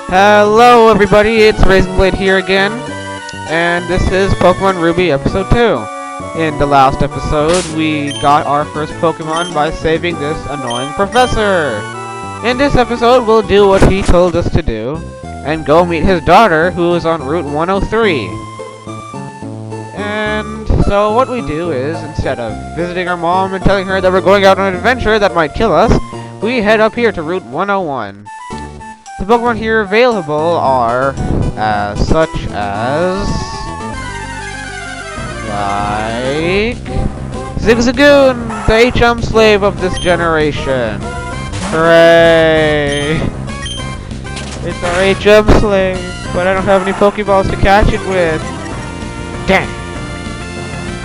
Hello everybody, it's Razorblade here again, and this is Pokemon Ruby Episode 2. In the last episode, we got our first Pokemon by saving this annoying professor. In this episode, we'll do what he told us to do, and go meet his daughter, who is on Route 103. And so what we do is, instead of visiting our mom and telling her that we're going out on an adventure that might kill us, we head up here to Route 101. The Pokemon here available are such as like Zigzagoon, the HM slave of this generation. Hooray! It's our HM slave, but I don't have any Pokeballs to catch it with. Dang!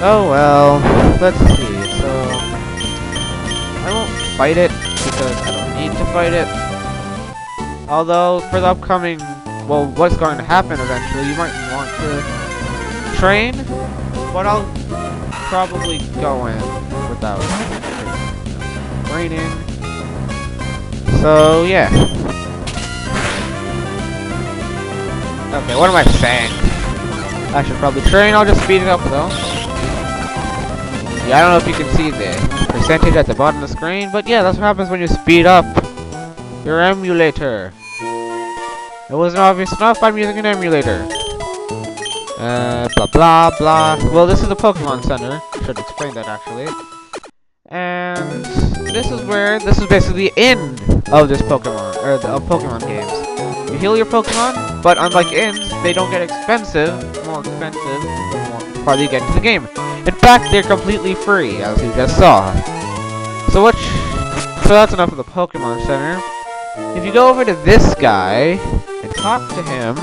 Oh well, let's see. So I won't fight it because I don't need to fight it. Although, for the upcoming, well, what's going to happen eventually, you might want to train, but I'll probably go in without training. So, yeah. Okay, what am I saying? I should probably train, I'll just speed it up though. Yeah, I don't know if you can see the percentage at the bottom of the screen, but yeah, that's what happens when you speed up your emulator. It wasn't obvious enough, I'm using an emulator. Blah blah blah. Well, this is the Pokemon Center. I should explain that actually. And this is basically the end of this Pokemon, or of Pokemon games. You heal your Pokemon, but unlike ends, they don't get more expensive, the more farther you get into the game. In fact, they're completely free, as you just saw. So that's enough of the Pokemon Center. If you go over to this guy and talk to him,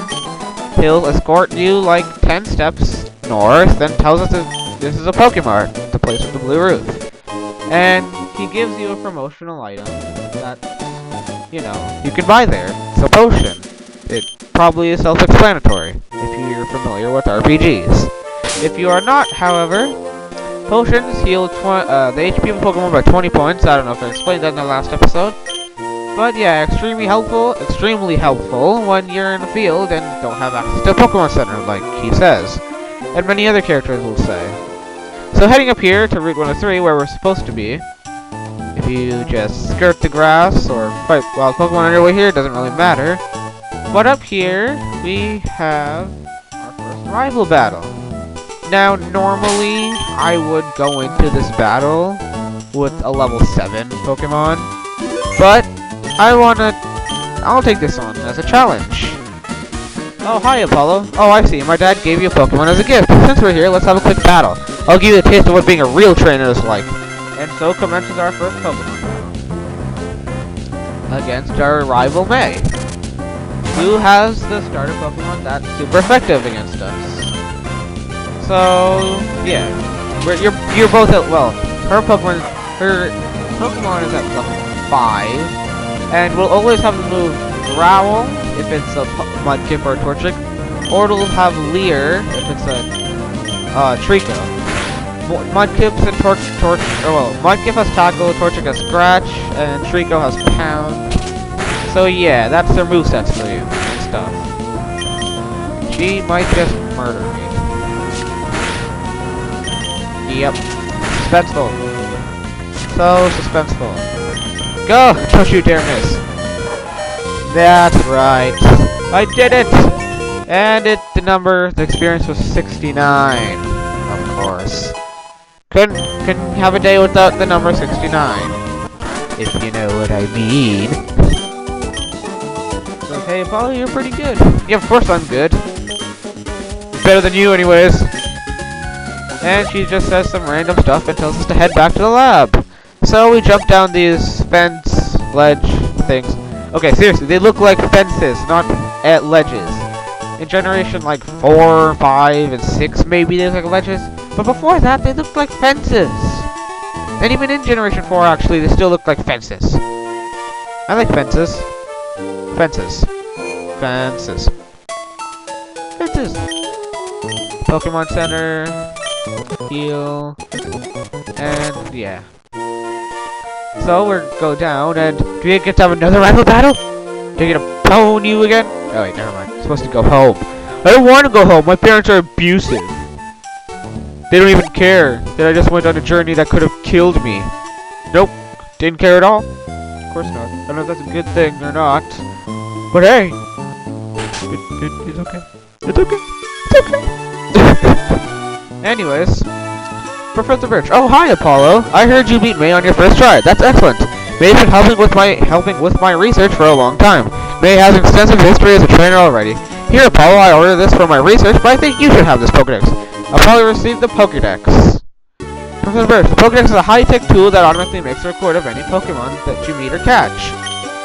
he'll escort you like 10 steps north and tells us that this is a Pokemart, the place with the blue roof. And he gives you a promotional item that, you know, you can buy there. It's a potion. It probably is self-explanatory if you're familiar with RPGs. If you are not, however, potions heal the HP of a Pokemon by 20 points. I don't know if I explained that in the last episode. But yeah, extremely helpful when you're in the field and don't have access to a Pokemon Center, like he says. And many other characters will say. So heading up here to Route 103, where we're supposed to be, if you just skirt the grass or fight wild Pokemon on your way here, it doesn't really matter. But up here, we have our first rival battle. Now, normally, I would go into this battle with a level 7 Pokemon, but I'll take this on as a challenge. Oh, hi, Apollo. Oh, I see. My dad gave you a Pokemon as a gift. Since we're here, let's have a quick battle. I'll give you a taste of what being a real trainer is like. And so commences our first Pokemon battle against our rival May, who has the starter Pokemon that's super effective against us. So, yeah. You're both at, well, her Pokemon is at level 5. And we'll always have the move Growl if it's a Mudkip or a Torchic, or it'll have Leer if it's a Trico. Mudkips and Mudkip has Tackle, Torchic has Scratch, and Trico has Pound. So yeah, that's their movesets for you and stuff. She might just murder me. Yep. Suspenseful. So suspenseful. Go! Don't you dare miss. That's right. I did it! And the experience was 69. Of course. Couldn't have a day without the number 69. If you know what I mean. So, hey, Apollo, you're pretty good. Yeah, of course I'm good. Better than you, anyways. And she just says some random stuff and tells us to head back to the lab. So we jump down these fence, ledge things. Okay, seriously, they look like fences, not at ledges. In generation like 4, 5, and 6, maybe they look like ledges. But before that, they looked like fences. And even in generation 4, actually, they still look like fences. I like fences. Fences. Fences. Fences. Pokemon Center. Heal. And yeah. So we'll go down, and do we get to have another rival battle? Do we get a peloton you again? Oh wait, never mind. I'm supposed to go home. I don't want to go home. My parents are abusive. They don't even care that I just went on a journey that could have killed me. Nope. Didn't care at all. Of course not. I don't know if that's a good thing or not. But hey. It's okay. It's okay. It's okay. Anyways. Professor Birch. Oh, hi, Apollo. I heard you beat May on your first try. That's excellent. May's been helping with my research for a long time. May has extensive history as a trainer already. Here, Apollo, I ordered this for my research, but I think you should have this Pokédex. Apollo received the Pokédex. Professor Birch, the Pokédex is a high-tech tool that automatically makes a record of any Pokémon that you meet or catch.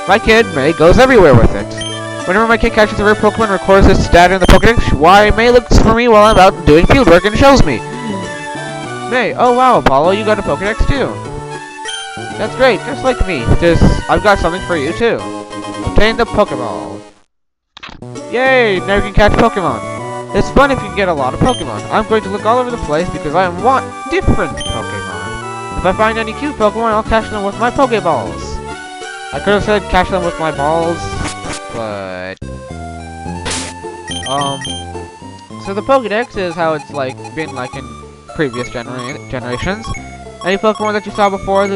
My kid, May, goes everywhere with it. Whenever my kid catches a rare Pokémon and records its data in the Pokédex, why, May looks for me while I'm out doing fieldwork and shows me. May, oh wow, Apollo, you got a Pokédex too. That's great, just like me. I've got something for you too. Obtain the Pokeball. Yay, now you can catch Pokemon. It's fun if you get a lot of Pokemon. I'm going to look all over the place because I want different Pokemon. If I find any cute Pokemon, I'll catch them with my Pokeballs. I could have said catch them with my balls, but... So the Pokédex is how it's been in previous generations. Any Pokemon that you saw before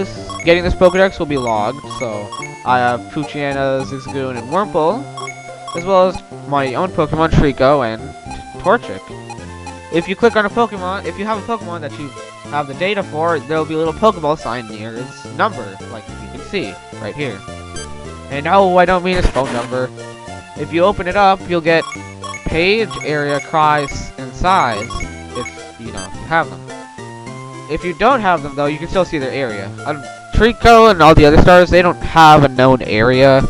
getting this Pokédex will be logged. So I have Poochyena, Zigzagoon, and Wurmple, as well as my own Pokemon Trico and Torchic. If you click on a Pokemon, if you have a Pokemon that you have the data for, there will be a little Pokeball sign near its number, like you can see right here. And no, I don't mean its phone number. If you open it up, you'll get page, area, cries, and size. If you have them. If you don't have them though, you can still see their area. Trico and all the other stars, they don't have a known area.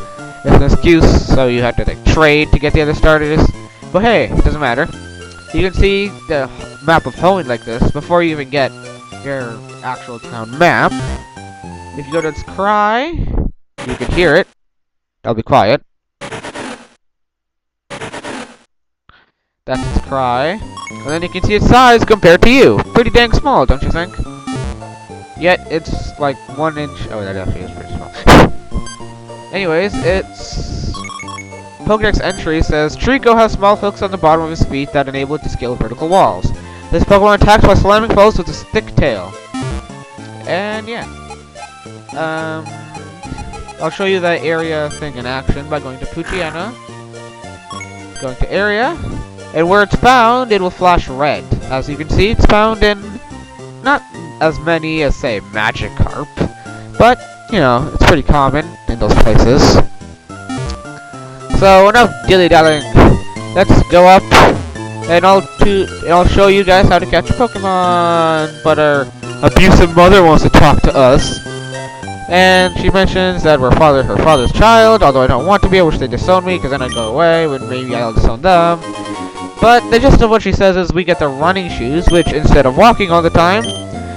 It's an excuse, so you have to trade to get the other starters. But hey, it doesn't matter. You can see the map of Hoenn like this before you even get your actual town map. If you go to its cry, you can hear it. I'll be quiet. That's its cry. And then you can see its size compared to you. Pretty dang small, don't you think? Yet, it's like 1 inch... Oh, that actually is pretty small. Anyways, its... Pokédex entry says, Trico has small hooks on the bottom of his feet that enable it to scale vertical walls. This Pokemon attacks by slamming foes with its thick tail. And yeah. I'll show you the area thing in action by going to Poochyena. Going to area. And where it's found, it will flash red. As you can see, it's found in not as many as, say, Magikarp. But, it's pretty common in those places. So, enough dilly-dallying. Let's go up, and I'll show you guys how to catch a Pokemon. But our abusive mother wants to talk to us. And she mentions that we're her father's child, although I don't want to be. I wish they disown me, because then I'd go away, when maybe I'll disown them. But the gist of what she says is we get the running shoes, which instead of walking all the time,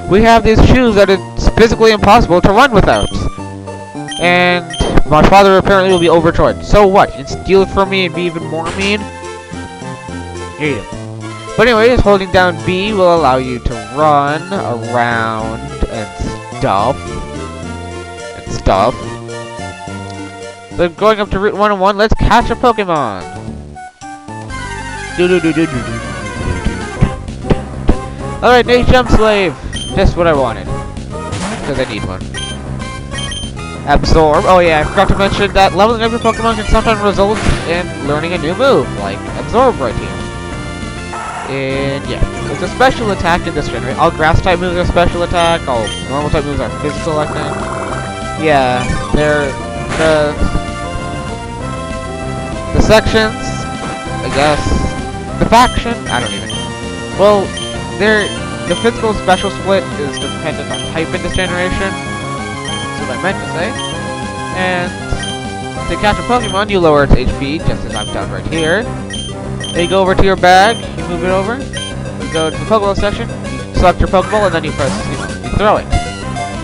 we have these shoes that it's physically impossible to run without. And my father apparently will be overjoyed. So what? You can steal it from me and be even more mean? Here you go. But anyways, holding down B will allow you to run around and stuff. So going up to Route 101, let's catch a Pokemon. Alright, Nate Jump Slave. Just what I wanted. Because I need one. Absorb. Oh yeah, I forgot to mention that leveling up your Pokemon can sometimes result in learning a new move, like Absorb right here. And yeah, it's a special attack in this generation. All grass type moves are special attack, all normal type moves are physical, I think. Yeah, they're the sections, I guess. The faction? I don't even know. Well, the physical special split is dependent on type in this generation. That's what I meant to say. And to catch a Pokemon, you lower its HP, just as I've done right here. Then you go over to your bag, you move it over, you go to the Pokeball section, you select your Pokeball, and then you press, you throw it.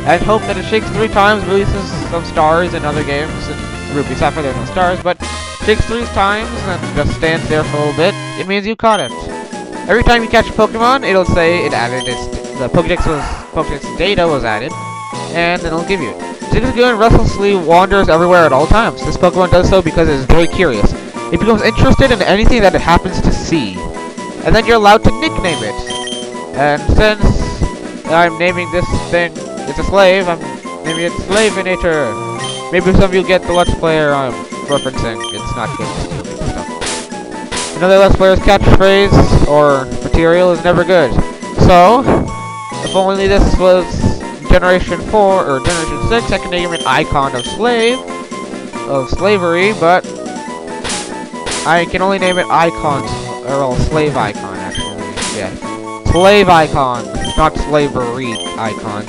And hope that it shakes 3 times, releases some stars in other games. In Ruby Sapphire, there's no stars, but shakes 3 times, and then just stands there for a little bit. It means you caught it. Every time you catch a Pokemon, it'll say it added the Pokédex data was added, and then it'll give you it. Zigzagoon restlessly wanders everywhere at all times. This Pokemon does so because it is very curious. It becomes interested in anything that it happens to see. And then you're allowed to nickname it. And since I'm naming this thing, it's a slave, I'm naming it Slaveinator. Maybe some of you get the Let's Player I'm referencing. It's not good stuff. Another Let's Player's catchphrase or material is never good. So, if only this was Generation 4 or Generation 6, I can name an icon of slavery, but I can only name it icon, or slave icon, actually. Yeah. Slave icon, not slavery icon,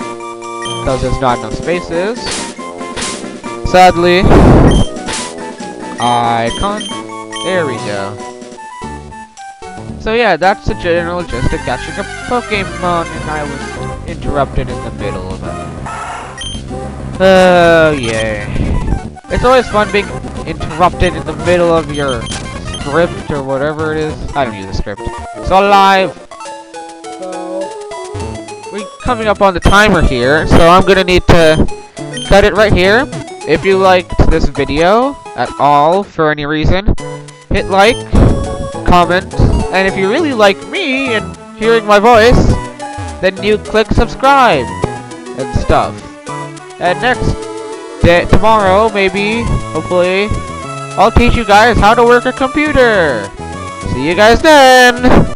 because there's not enough spaces. Sadly, icon. There we go. So yeah, that's the general gist of catching a Pokemon, and I was interrupted in the middle of it. Oh yeah. It's always fun being interrupted in the middle of your script or whatever it is. I don't use a script. It's all live. So we're coming up on the timer here, so I'm gonna need to cut it right here. If you liked this video at all for any reason, hit like, comment, and if you really like me and hearing my voice, then you click subscribe and stuff. And tomorrow, maybe, hopefully, I'll teach you guys how to work a computer. See you guys then!